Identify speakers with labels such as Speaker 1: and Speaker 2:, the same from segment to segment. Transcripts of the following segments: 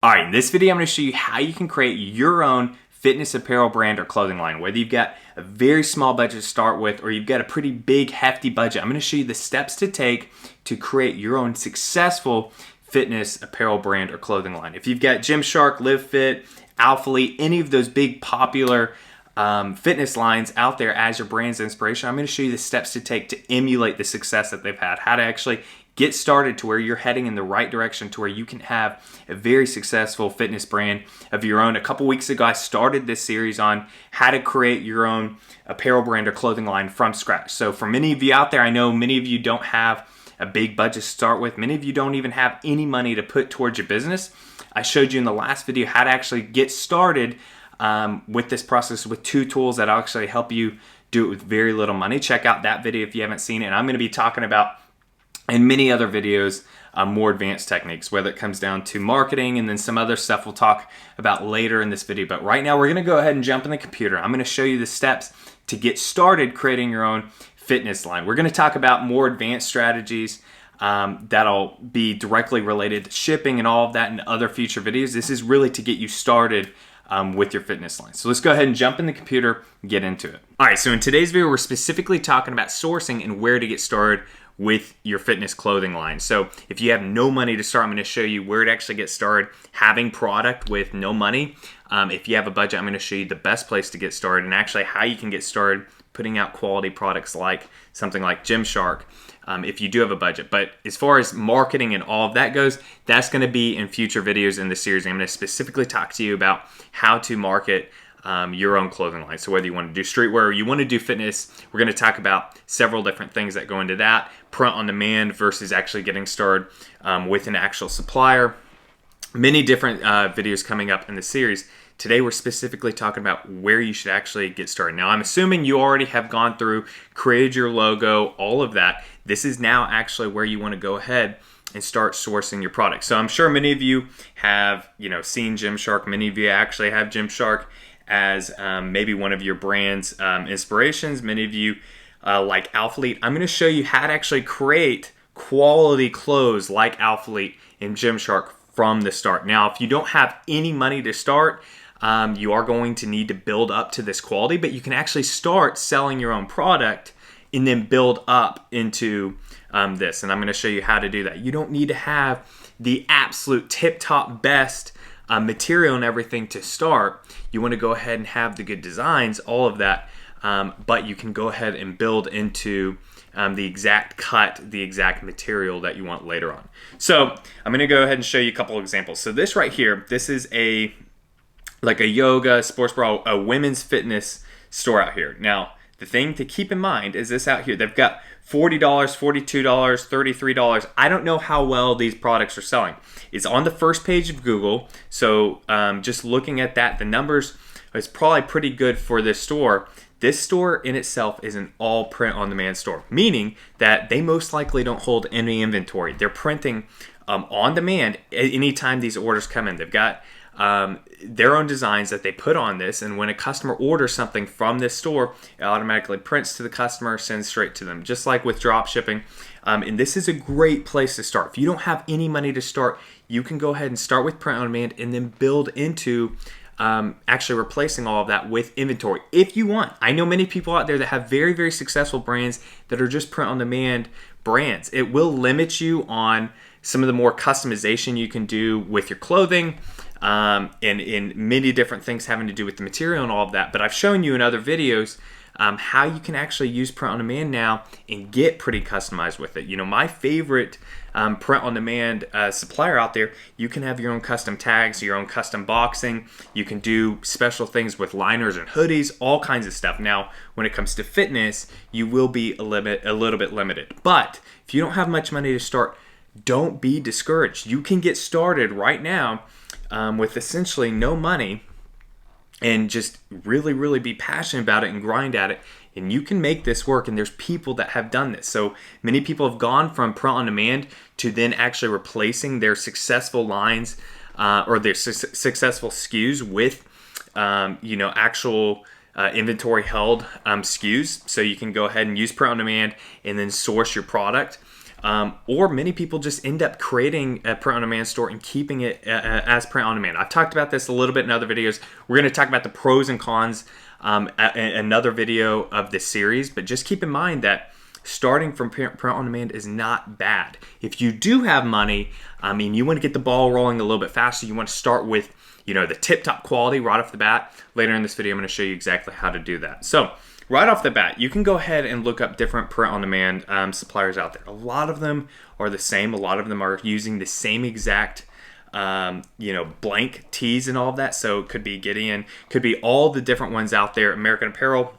Speaker 1: All right, in this video, I'm going to show you how you can create your own fitness apparel brand or clothing line. Whether you've got a very small budget to start with or you've got a pretty big, hefty budget, I'm going to show you the steps to take to create your own successful fitness apparel brand or clothing line. If you've got Gymshark, Live Fit, Alphalete, any of those big popular fitness lines out there as your brand's inspiration, I'm going to show you the steps to take to emulate the success that they've had, how to actually get started to where you're heading in the right direction to where you can have a very successful fitness brand of your own. A couple weeks ago, I started this series on how to create your own apparel brand or clothing line from scratch. So for many of you out there, I know many of you don't have a big budget to start with. Many of you don't even have any money to put towards your business. I showed you in the last video how to actually get started with this process with 2 tools that actually help you do it with very little money. Check out that video if you haven't seen it. And I'm going to be talking about in many other videos, more advanced techniques, whether it comes down to marketing and then some other stuff we'll talk about later in this video. But right now we're gonna go ahead and jump in the computer. I'm gonna show you the steps to get started creating your own fitness line. We're gonna talk about more advanced strategies that'll be directly related to shipping and all of that in other future videos. This is really to get you started with your fitness line. So let's go ahead and jump in the computer and get into it. All right, so in today's video, we're specifically talking about sourcing and where to get started with your fitness clothing line. So if you have no money to start, I'm going to show you where to actually get started having product with no money. If you have a budget, I'm going to show you the best place to get started and actually how you can get started putting out quality products like something like Gymshark if you do have a budget. But as far as marketing and all of that goes, that's going to be in future videos in the series. I'm going to specifically talk to you about how to market your own clothing line. So whether you want to do streetwear or you want to do fitness, we're going to talk about several different things that go into that. Print on demand versus actually getting started with an actual supplier. Many different videos coming up in the series. Today we're specifically talking about where you should actually get started. Now I'm assuming you already have gone through, created your logo, all of that. This is now actually where you want to go ahead and start sourcing your products. So I'm sure many of you have seen Gymshark. Many of you actually have Gymshark as maybe one of your brand's inspirations. Many of you like Alphalete. I'm going to show you how to actually create quality clothes like Alphalete and Gymshark from the start. Now, if you don't have any money to start, you are going to need to build up to this quality, but you can actually start selling your own product and then build up into this. And I'm going to show you how to do that. You don't need to have the absolute tip-top best material and everything to start. You want to go ahead and have the good designs, all of that, but you can go ahead and build into the exact cut, the exact material that you want later on. So I'm going to go ahead and show you a couple of examples. So this right here, this is like a yoga, sports bra, a women's fitness store out here. Now, the thing to keep in mind is this out here, they've got $40, $42, $33. I don't know how well these products are selling. It's on the first page of Google. So just looking at that, the numbers is probably pretty good for this store. This store in itself is an all print on demand store, meaning that they most likely don't hold any inventory. They're printing on demand anytime these orders come in. They've got their own designs that they put on this, and when a customer orders something from this store, it automatically prints to the customer, sends straight to them, just like with drop shipping. And this is a great place to start. If you don't have any money to start, you can go ahead and start with print on demand and then build into actually replacing all of that with inventory if you want. I know many people out there that have very, very successful brands that are just print on demand brands. It will limit you on some of the more customization you can do with your clothing and in many different things having to do with the material and all of that. But I've shown you in other videos how you can actually use print on demand now and get pretty customized with it. My favorite print on demand supplier out there, you can have your own custom tags, your own custom boxing. You can do special things with liners and hoodies, all kinds of stuff. Now, when it comes to fitness, you will be a little bit limited. But if you don't have much money to start, don't be discouraged. You can get started right now with essentially no money and just really, really be passionate about it and grind at it. And you can make this work, and there's people that have done this. So many people have gone from print on demand to then actually replacing their successful lines or their successful SKUs with actual inventory held SKUs. So you can go ahead and use print on demand and then source your product. Or many people just end up creating a print-on-demand store and keeping it as print-on-demand. I've talked about this a little bit in other videos. We're going to talk about the pros and cons in another video of this series, but just keep in mind that starting from print-on-demand is not bad. If you do have money, you want to get the ball rolling a little bit faster, you want to start with the tip-top quality right off the bat. Later in this video, I'm going to show you exactly how to do that. So right off the bat, you can go ahead and look up different print-on-demand suppliers out there. A lot of them are the same. A lot of them are using the same exact blank tees and all of that. So it could be Gideon, could be all the different ones out there. American Apparel,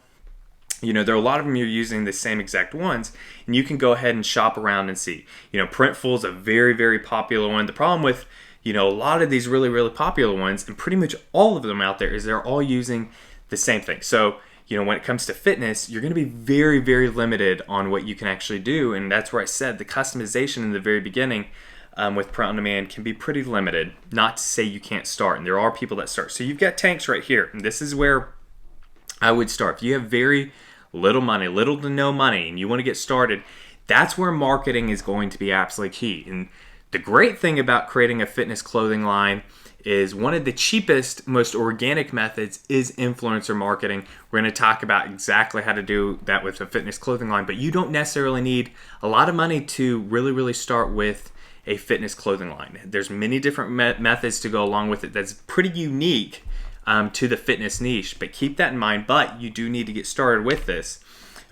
Speaker 1: there are a lot of them you're using the same exact ones, and you can go ahead and shop around and see. Printful is a very, very popular one. The problem with a lot of these really, really popular ones, and pretty much all of them out there, is they're all using the same thing. So when it comes to fitness, you're going to be very, very limited on what you can actually do. And that's where I said the customization in the very beginning with print on demand can be pretty limited. Not to say you can't start. And there are people that start. So you've got tanks right here. And this is where I would start. If you have very little money, little to no money, and you want to get started, that's where marketing is going to be absolutely key. And the great thing about creating a fitness clothing line is one of the cheapest, most organic methods is influencer marketing. We're going to talk about exactly how to do that with a fitness clothing line, but you don't necessarily need a lot of money to really, really start with a fitness clothing line. There's many different methods to go along with it that's pretty unique to the fitness niche, but keep that in mind. But you do need to get started with this.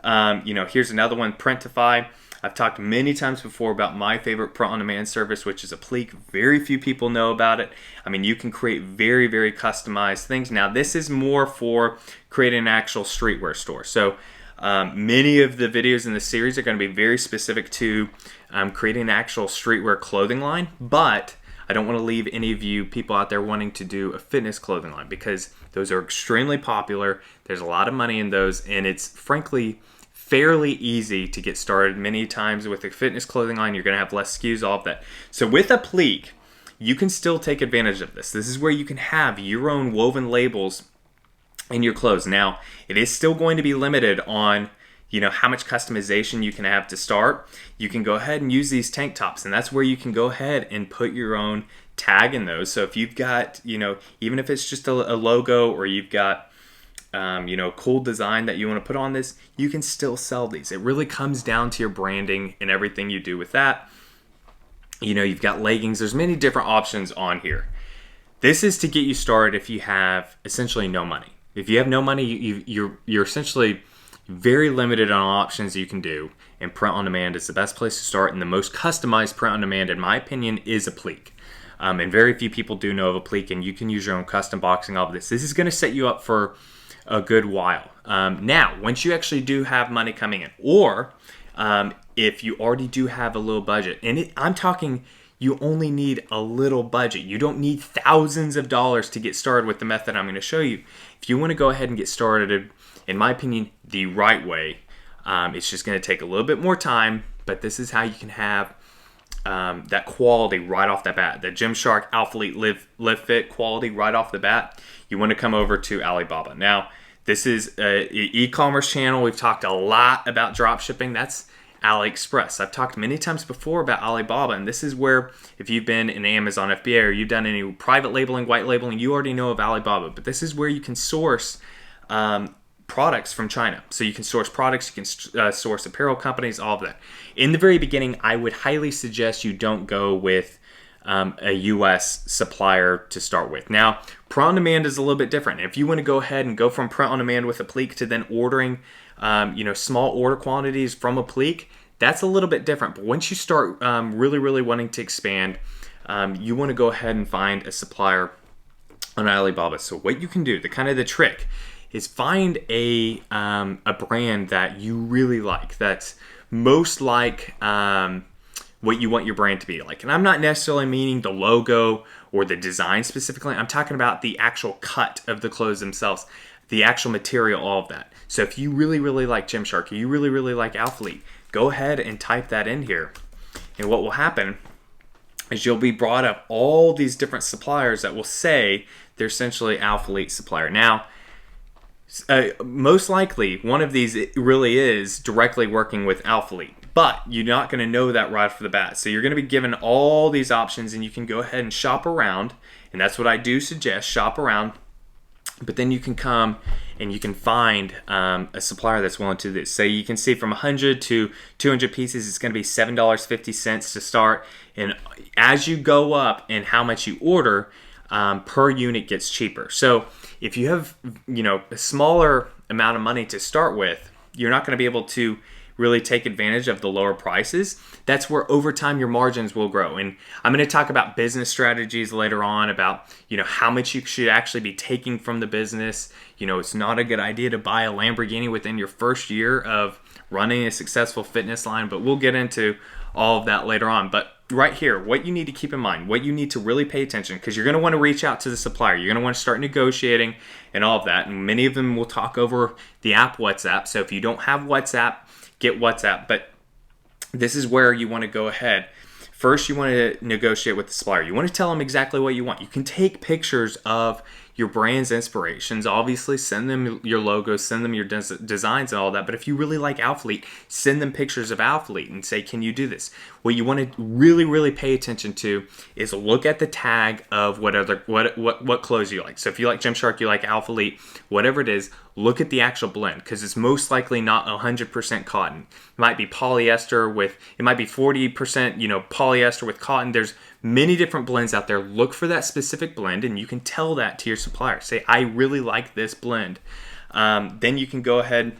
Speaker 1: Here's another one, Printify. I've talked many times before about my favorite print-on-demand service, which is Apparel. Very few people know about it. You can create very, very customized things. Now, this is more for creating an actual streetwear store. So many of the videos in the series are going to be very specific to creating an actual streetwear clothing line, but I don't want to leave any of you people out there wanting to do a fitness clothing line, because those are extremely popular. There's a lot of money in those, and it's frankly fairly easy to get started. Many times with a fitness clothing line, you're going to have less SKUs, all of that. So with Apparel, you can still take advantage of this. This is where you can have your own woven labels in your clothes. Now, it is still going to be limited on how much customization you can have to start. You can go ahead and use these tank tops, and that's where you can go ahead and put your own tag in those. So if you've got, even if it's just a logo, or you've got cool design that you want to put on this, you can still sell these. It really comes down to your branding and everything you do with that. You've got leggings. There's many different options on here. This is to get you started if you have essentially no money. If you have no money, you're essentially very limited on options you can do. And print on demand is the best place to start. And the most customized print on demand, in my opinion, is Apparel. And very few people do know of Apparel, and you can use your own custom boxing of this. This is going to set you up for a good while. Now, once you actually do have money coming in, or if you already do have a little budget, and I'm talking you only need a little budget. You don't need thousands of dollars to get started with the method I'm going to show you. If you want to go ahead and get started, in my opinion, the right way, it's just going to take a little bit more time, but this is how you can have that quality right off the bat. The Gymshark Alphalete Live Fit quality right off the bat. You want to come over to Alibaba. Now, this is an e-commerce channel. We've talked a lot about drop shipping. That's AliExpress. I've talked many times before about Alibaba, and this is where, if you've been in Amazon FBA or you've done any private labeling, white labeling, you already know of Alibaba. But this is where you can source products from China. So you can source products, you can source apparel companies, all of that. In the very beginning, I would highly suggest you don't go with a U.S. supplier to start with. Now, print on demand is a little bit different. If you want to go ahead and go from print on demand with Apparel to then ordering small order quantities from Apparel, that's a little bit different. But once you start really, really wanting to expand, you want to go ahead and find a supplier on Alibaba. So what you can do, the trick, is find a brand that you really like, that's most like what you want your brand to be like. And I'm not necessarily meaning the logo or the design specifically. I'm talking about the actual cut of the clothes themselves, the actual material, all of that. So if you really, really like Gymshark, or you really, really like Alphalete, go ahead and type that in here. And what will happen is you'll be brought up all these different suppliers that will say they're essentially Alphalete supplier. Now, most likely one of these really is directly working with Alphalete, but you're not going to know that right off the bat. So you're going to be given all these options, and you can go ahead and shop around, and that's what I do suggest, shop around. But then you can come and you can find a supplier that's willing to do this. So you can see from 100 to 200 pieces, it's going to be $7.50 to start. And as you go up and how much you order, per unit gets cheaper. So if you have, a smaller amount of money to start with, you're not going to be able to really take advantage of the lower prices. That's where over time your margins will grow. And I'm going to talk about business strategies later on, about how much you should actually be taking from the business. It's not a good idea to buy a Lamborghini within your first year of running a successful fitness line, but we'll get into all of that later on. But right here, what you need to keep in mind, what you need to really pay attention, because you're going to want to reach out to the supplier. You're going to want to start negotiating and all of that. And many of them will talk over the app WhatsApp. So if you don't have WhatsApp, get WhatsApp. But this is where you want to go ahead. First, you want to negotiate with the supplier. You want to tell them exactly what you want. You can take pictures of your brand's inspirations. Obviously, send them your logos, send them your designs and all that. But if you really like Alphalete, send them pictures of Alphalete and say, can you do this? What you want to really, really pay attention to is look at the tag of what clothes you like. So if you like Gymshark, you like Alphalete, whatever it is, look at the actual blend, because it's most likely not 100% cotton. It might be polyester it might be 40%, polyester with cotton. There's many different blends out there. Look for that specific blend, and you can tell that to your supplier. Say, I really like this blend. Then you can go ahead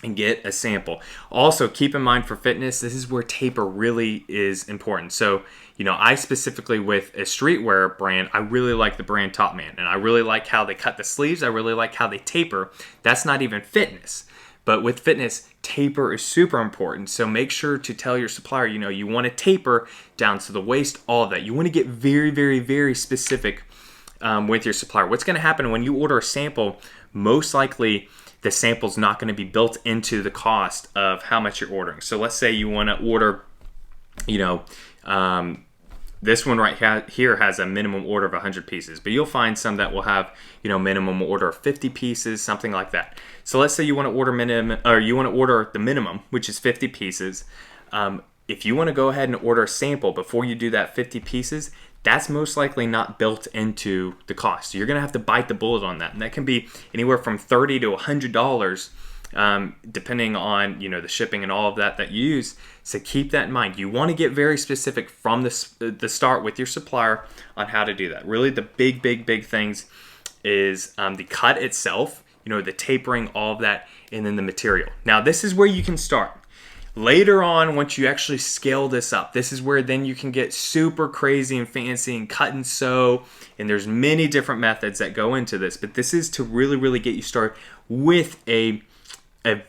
Speaker 1: and get a sample. Also, keep in mind for fitness, this is where taper really is important. So, I specifically, with a streetwear brand, I really like the brand Top Man, and I really like how they cut the sleeves. I really like how they taper. That's not even fitness. But with fitness, taper is super important. So make sure to tell your supplier, you want to taper down to the waist, all of that. You want to get very, very, very specific with your supplier. What's going to happen when you order a sample, most likely the sample's not going to be built into the cost of how much you're ordering. So let's say you want to order, this one right here has a minimum order of 100 pieces, but you'll find some that will have, minimum order of 50 pieces, something like that. So let's say you want to order the minimum, which is 50 pieces. If you want to go ahead and order a sample before you do that 50 pieces, that's most likely not built into the cost. So you're going to have to bite the bullet on that. And that can be anywhere from $30 to $100, depending on the shipping and all of that you use. So keep that in mind. You want to get very specific from the start with your supplier on how to do that. Really, the big things is the cut itself, the tapering, all of that, and then the material. Now, this is where you can start. Later on, once you actually scale this up, this is where then you can get super crazy and fancy and cut and sew, and there's many different methods that go into this. But this is to really, really get you started with a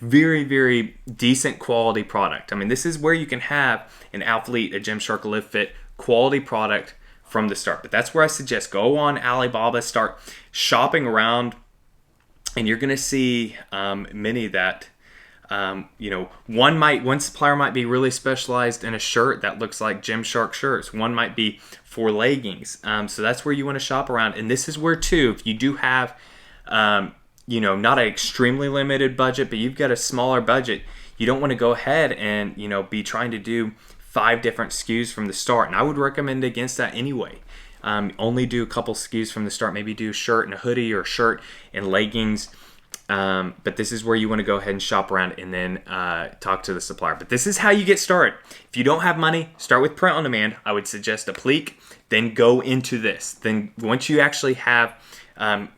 Speaker 1: very, very decent quality product. I mean, this is where you can have an Alphalete, a Gymshark, a Live Fit quality product from the start. But that's where I suggest go on Alibaba, start shopping around, and you're going to see many that, one supplier might be really specialized in a shirt that looks like Gymshark shirts. One might be for leggings. So that's where you want to shop around. And this is where, too, if you do have not an extremely limited budget, but you've got a smaller budget, you don't want to go ahead and, be trying to do 5 different SKUs from the start. And I would recommend against that anyway. Only do a couple SKUs from the start. Maybe do a shirt and a hoodie, or a shirt and leggings. But this is where you want to go ahead and shop around and then talk to the supplier. But this is how you get started. If you don't have money, start with print on demand. I would suggest Applique, then go into this. Then once you actually have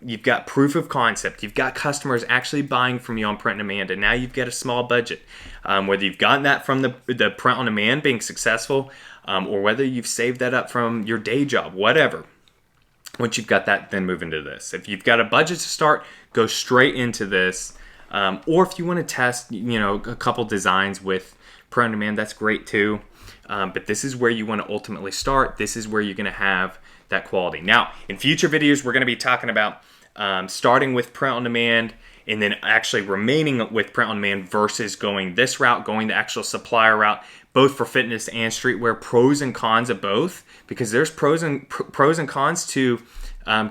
Speaker 1: you've got proof of concept, you've got customers actually buying from you on print on demand, and now you've got a small budget. Whether you've gotten that from the print on demand being successful, or whether you've saved that up from your day job, whatever. Once you've got that, then move into this. If you've got a budget to start, go straight into this. Or if you want to test, a couple designs with print on demand, that's great too. But this is where you want to ultimately start. This is where you're going to have that quality. Now, in future videos, we're going to be talking about starting with print on demand and then actually remaining with print on demand versus going this route, going the actual supplier route, both for fitness and streetwear, pros and cons of both, because there's pros and cons to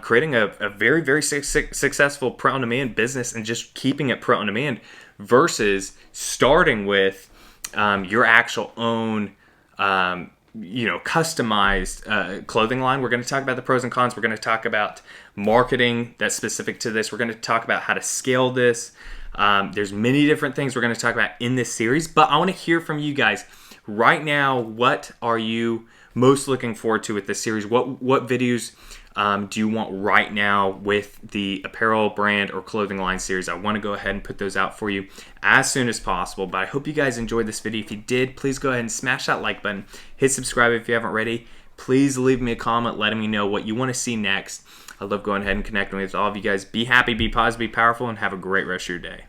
Speaker 1: creating a very, very successful print on demand business and just keeping it print on demand versus starting with your actual own customized clothing line. We're going to talk about the pros and cons. We're going to talk about marketing that's specific to this. We're going to talk about how to scale this. There's many different things we're going to talk about in this series, but I want to hear from you guys right now. What are you most looking forward to with this series? What videos do you want right now with the apparel brand or clothing line series? I want to go ahead and put those out for you as soon as possible, but I hope you guys enjoyed this video. If you did, please go ahead and smash that like button, hit subscribe if you haven't already. Please leave me a comment letting me know what you want to see next. I love going ahead and connecting with all of you guys. Be happy, be positive, be powerful, and have a great rest of your day.